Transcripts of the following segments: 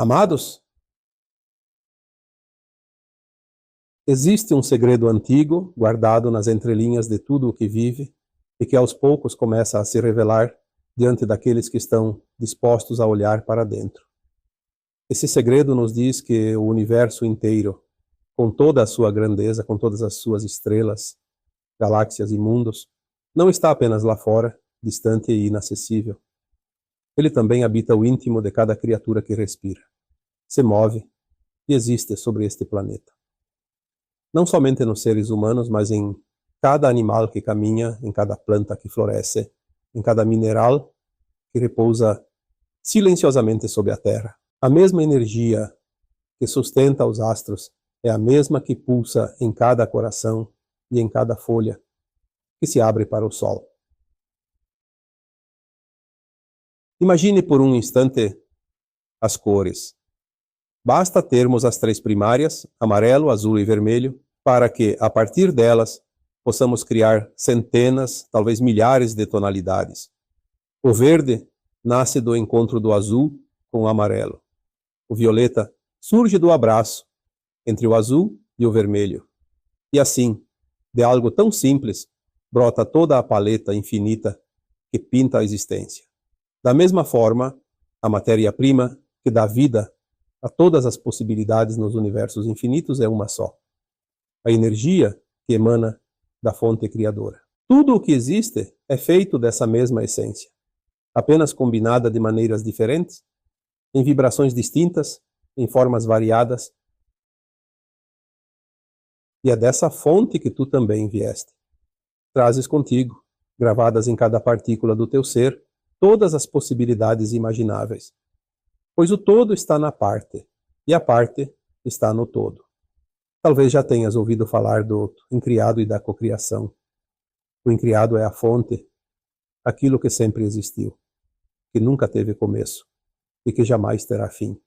Amados, existe um segredo antigo guardado nas entrelinhas de tudo o que vive e que aos poucos começa a se revelar diante daqueles que estão dispostos a olhar para dentro. Esse segredo nos diz que o universo inteiro, com toda a sua grandeza, com todas as suas estrelas, galáxias e mundos, não está apenas lá fora, distante e inacessível. Ele também habita o íntimo de cada criatura que respira, se move e existe sobre este planeta. Não somente nos seres humanos, mas em cada animal que caminha, em cada planta que floresce, em cada mineral que repousa silenciosamente sobre a terra. A mesma energia que sustenta os astros é a mesma que pulsa em cada coração e em cada folha que se abre para o sol. Imagine por um instante as cores. Basta termos as três primárias, amarelo, azul e vermelho, para que, a partir delas, possamos criar centenas, talvez milhares de tonalidades. O verde nasce do encontro do azul com o amarelo. O violeta surge do abraço entre o azul e o vermelho. E assim, de algo tão simples, brota toda a paleta infinita que pinta a existência. Da mesma forma, a matéria-prima que dá vida a todas as possibilidades nos universos infinitos é uma só. A energia que emana da fonte criadora. Tudo o que existe é feito dessa mesma essência, apenas combinada de maneiras diferentes, em vibrações distintas, em formas variadas. E é dessa fonte que tu também vieste. Trazes contigo, gravadas em cada partícula do teu ser, todas as possibilidades imagináveis. Pois o todo está na parte, e a parte está no todo. Talvez já tenhas ouvido falar do incriado e da cocriação. O incriado é a fonte, aquilo que sempre existiu, que nunca teve começo e que jamais terá fim.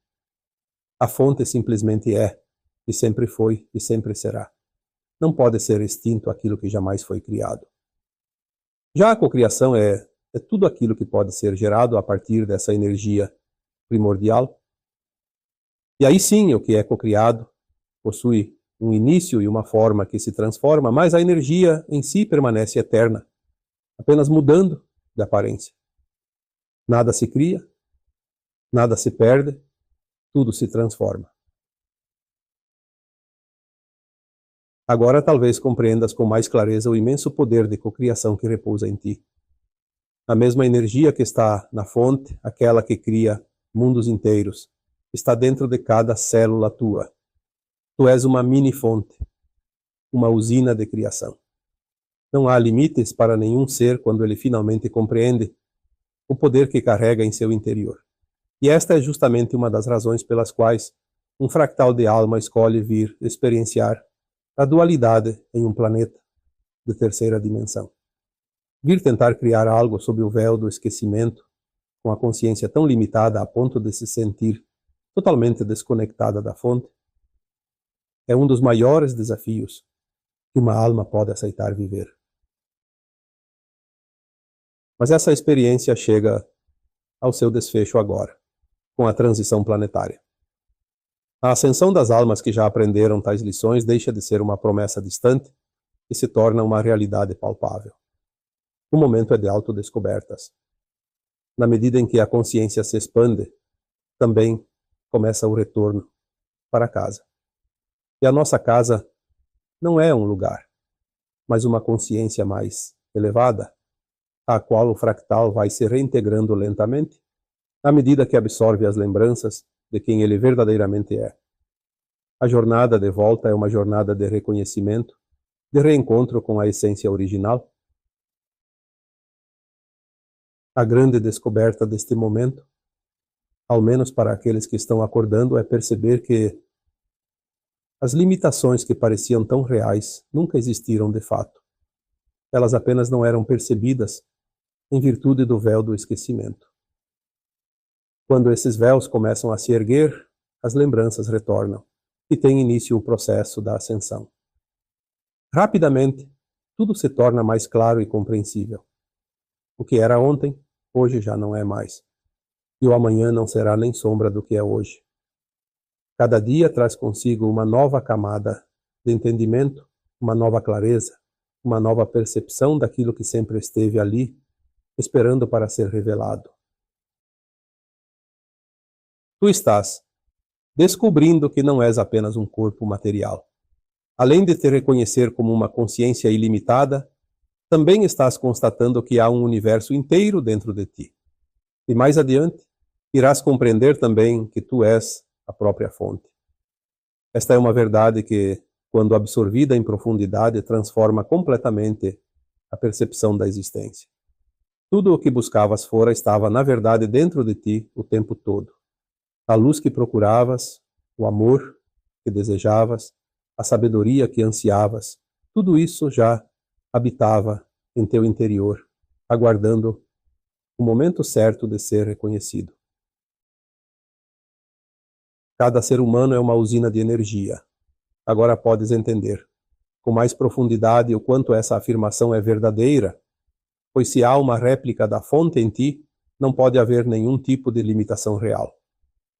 A fonte simplesmente é, e sempre foi, e sempre será. Não pode ser extinto aquilo que jamais foi criado. Já a cocriação é tudo aquilo que pode ser gerado a partir dessa energia primordial. E aí sim, o que é cocriado possui um início e uma forma que se transforma, mas a energia em si permanece eterna, apenas mudando de aparência. Nada se cria, nada se perde, tudo se transforma. Agora talvez compreendas com mais clareza o imenso poder de cocriação que repousa em ti. A mesma energia que está na fonte, aquela que cria mundos inteiros, está dentro de cada célula tua. Tu és uma mini-fonte, uma usina de criação. Não há limites para nenhum ser quando ele finalmente compreende o poder que carrega em seu interior. E esta é justamente uma das razões pelas quais um fractal de alma escolhe vir experienciar a dualidade em um planeta de terceira dimensão. Vir tentar criar algo sob o véu do esquecimento, com a consciência tão limitada a ponto de se sentir totalmente desconectada da fonte, é um dos maiores desafios que uma alma pode aceitar viver. Mas essa experiência chega ao seu desfecho agora, com a transição planetária. A ascensão das almas que já aprenderam tais lições deixa de ser uma promessa distante e se torna uma realidade palpável. O momento é de autodescobertas. Na medida em que a consciência se expande, também começa o retorno para casa. E a nossa casa não é um lugar, mas uma consciência mais elevada, à qual o fractal vai se reintegrando lentamente, à medida que absorve as lembranças de quem ele verdadeiramente é. A jornada de volta é uma jornada de reconhecimento, de reencontro com a essência original. A grande descoberta deste momento, ao menos para aqueles que estão acordando, é perceber que as limitações que pareciam tão reais nunca existiram de fato. Elas apenas não eram percebidas em virtude do véu do esquecimento. Quando esses véus começam a se erguer, as lembranças retornam e tem início o processo da ascensão. Rapidamente, tudo se torna mais claro e compreensível. O que era ontem, hoje já não é mais. E o amanhã não será nem sombra do que é hoje. Cada dia traz consigo uma nova camada de entendimento, uma nova clareza, uma nova percepção daquilo que sempre esteve ali, esperando para ser revelado. Tu estás descobrindo que não és apenas um corpo material. Além de te reconhecer como uma consciência ilimitada, também estás constatando que há um universo inteiro dentro de ti. E mais adiante, irás compreender também que tu és a própria fonte. Esta é uma verdade que, quando absorvida em profundidade, transforma completamente a percepção da existência. Tudo o que buscavas fora estava, na verdade, dentro de ti o tempo todo. A luz que procuravas, o amor que desejavas, a sabedoria que ansiavas, tudo isso já habitava em teu interior, aguardando o momento certo de ser reconhecido. Cada ser humano é uma usina de energia. Agora podes entender com mais profundidade o quanto essa afirmação é verdadeira, pois se há uma réplica da fonte em ti, não pode haver nenhum tipo de limitação real.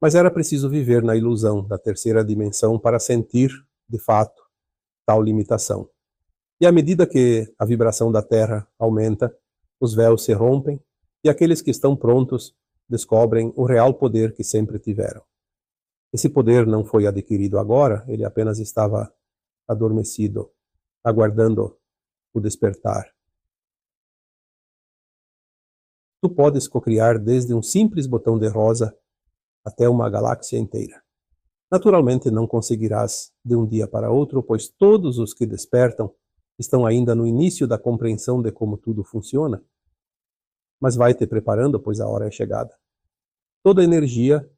Mas era preciso viver na ilusão da terceira dimensão para sentir, de fato, tal limitação. E à medida que a vibração da Terra aumenta, os véus se rompem e aqueles que estão prontos descobrem o real poder que sempre tiveram. Esse poder não foi adquirido agora, ele apenas estava adormecido, aguardando o despertar. Tu podes cocriar desde um simples botão de rosa até uma galáxia inteira. Naturalmente não conseguirás de um dia para outro, pois todos os que despertam estão ainda no início da compreensão de como tudo funciona. Mas vai te preparando, pois a hora é chegada. Toda energia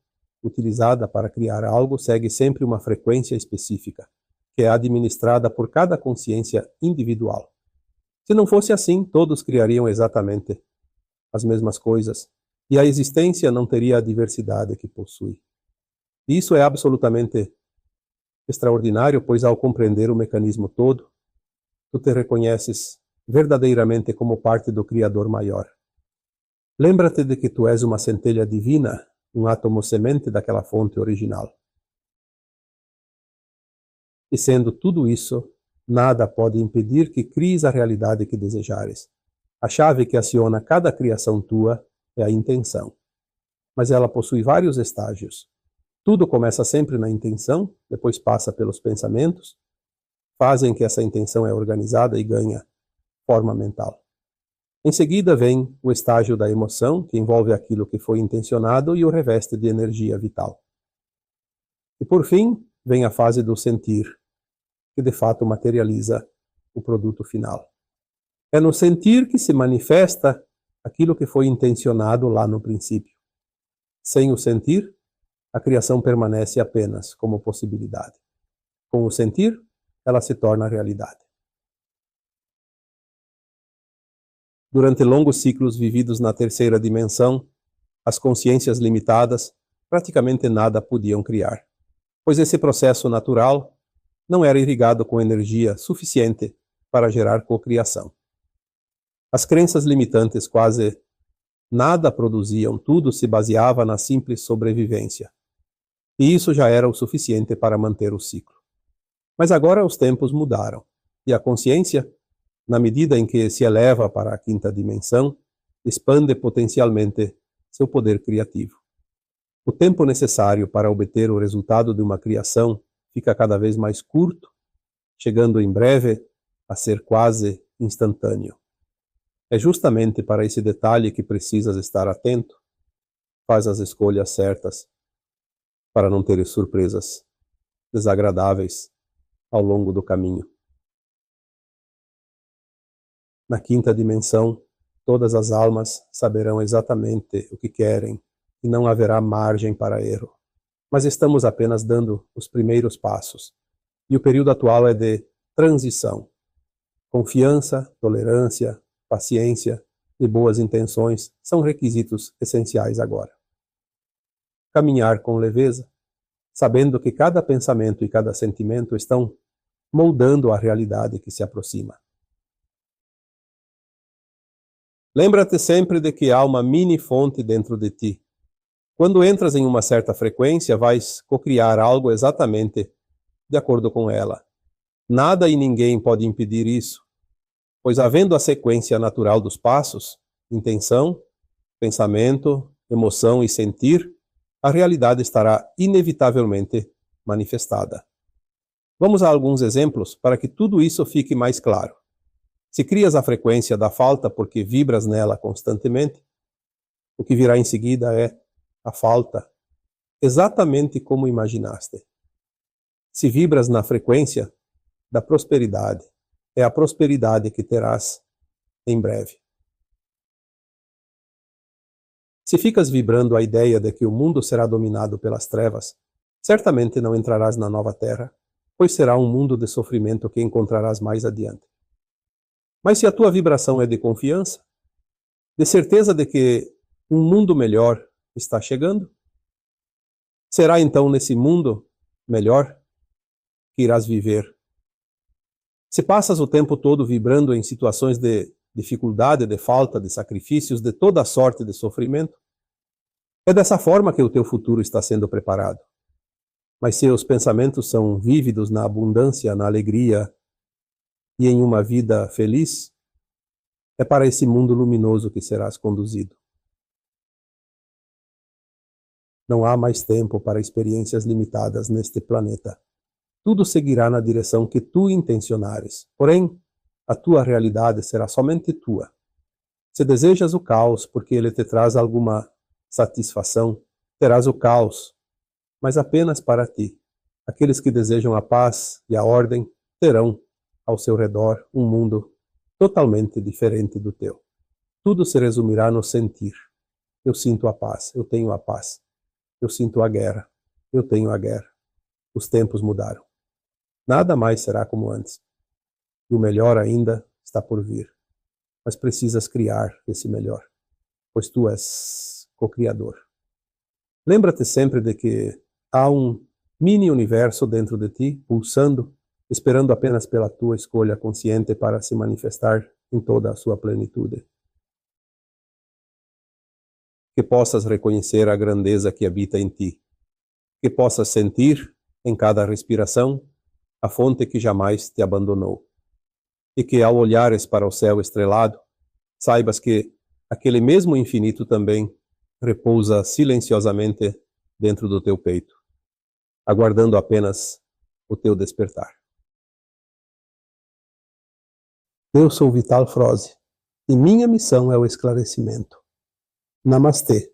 utilizada para criar algo segue sempre uma frequência específica, que é administrada por cada consciência individual. Se não fosse assim, todos criariam exatamente as mesmas coisas, e a existência não teria a diversidade que possui. E isso é absolutamente extraordinário, pois ao compreender o mecanismo todo, tu te reconheces verdadeiramente como parte do Criador maior. Lembra-te de que tu és uma centelha divina, um átomo semente daquela fonte original. E sendo tudo isso, nada pode impedir que cries a realidade que desejares. A chave que aciona cada criação tua é a intenção. Mas ela possui vários estágios. Tudo começa sempre na intenção, depois passa pelos pensamentos, fazem que essa intenção é organizada e ganha forma mental. Em seguida vem o estágio da emoção, que envolve aquilo que foi intencionado e o reveste de energia vital. E por fim, vem a fase do sentir, que de fato materializa o produto final. É no sentir que se manifesta aquilo que foi intencionado lá no princípio. Sem o sentir, a criação permanece apenas como possibilidade. Com o sentir, ela se torna realidade. Durante longos ciclos vividos na terceira dimensão, as consciências limitadas praticamente nada podiam criar, pois esse processo natural não era irrigado com energia suficiente para gerar cocriação. As crenças limitantes quase nada produziam, tudo se baseava na simples sobrevivência. E isso já era o suficiente para manter o ciclo. Mas agora os tempos mudaram, e a consciência, na medida em que se eleva para a quinta dimensão, expande potencialmente seu poder criativo. O tempo necessário para obter o resultado de uma criação fica cada vez mais curto, chegando em breve a ser quase instantâneo. É justamente para esse detalhe que precisas estar atento. Faz as escolhas certas para não ter surpresas desagradáveis ao longo do caminho. Na quinta dimensão, todas as almas saberão exatamente o que querem e não haverá margem para erro. Mas estamos apenas dando os primeiros passos. E o período atual é de transição. Confiança, tolerância, paciência e boas intenções são requisitos essenciais agora. Caminhar com leveza, sabendo que cada pensamento e cada sentimento estão moldando a realidade que se aproxima. Lembra-te sempre de que há uma mini fonte dentro de ti, Quando entras em uma certa frequência, vais cocriar algo exatamente de acordo com ela. Nada e ninguém pode impedir isso, pois havendo a sequência natural dos passos, intenção, pensamento, emoção e sentir, a realidade estará inevitavelmente manifestada. Vamos a alguns exemplos para que tudo isso fique mais claro. Se crias a frequência da falta porque vibras nela constantemente, o que virá em seguida é a falta, exatamente como imaginaste. Se vibras na frequência da prosperidade, é a prosperidade que terás em breve. Se ficas vibrando a ideia de que o mundo será dominado pelas trevas, certamente não entrarás na nova terra, pois será um mundo de sofrimento que encontrarás mais adiante. Mas se a tua vibração é de confiança, de certeza de que um mundo melhor está chegando, será então nesse mundo melhor que irás viver. Se passas o tempo todo vibrando em situações de dificuldade, de falta, de sacrifícios, de toda sorte de sofrimento, é dessa forma que o teu futuro está sendo preparado. Mas se os pensamentos são vívidos na abundância, na alegria e em uma vida feliz, é para esse mundo luminoso que serás conduzido. Não há mais tempo para experiências limitadas neste planeta. Tudo seguirá na direção que tu intencionares. Porém, a tua realidade será somente tua. Se desejas o caos porque ele te traz alguma satisfação, terás o caos, mas apenas para ti. Aqueles que desejam a paz e a ordem terão ao seu redor um mundo totalmente diferente do teu. Tudo se resumirá no sentir. Eu sinto a paz, eu tenho a paz. Eu sinto a guerra, eu tenho a guerra. Os tempos mudaram. Nada mais será como antes. E o melhor ainda está por vir. Mas precisas criar esse melhor, pois tu és co-criador. Lembra-te sempre de que há um mini-universo dentro de ti, pulsando, esperando apenas pela tua escolha consciente para se manifestar em toda a sua plenitude. Que possas reconhecer a grandeza que habita em ti. Que possas sentir, em cada respiração, a fonte que jamais te abandonou. E que, ao olhares para o céu estrelado, saibas que aquele mesmo infinito também repousa silenciosamente dentro do teu peito, aguardando apenas o teu despertar. Eu sou Vital Froze, e minha missão é o esclarecimento. Namastê.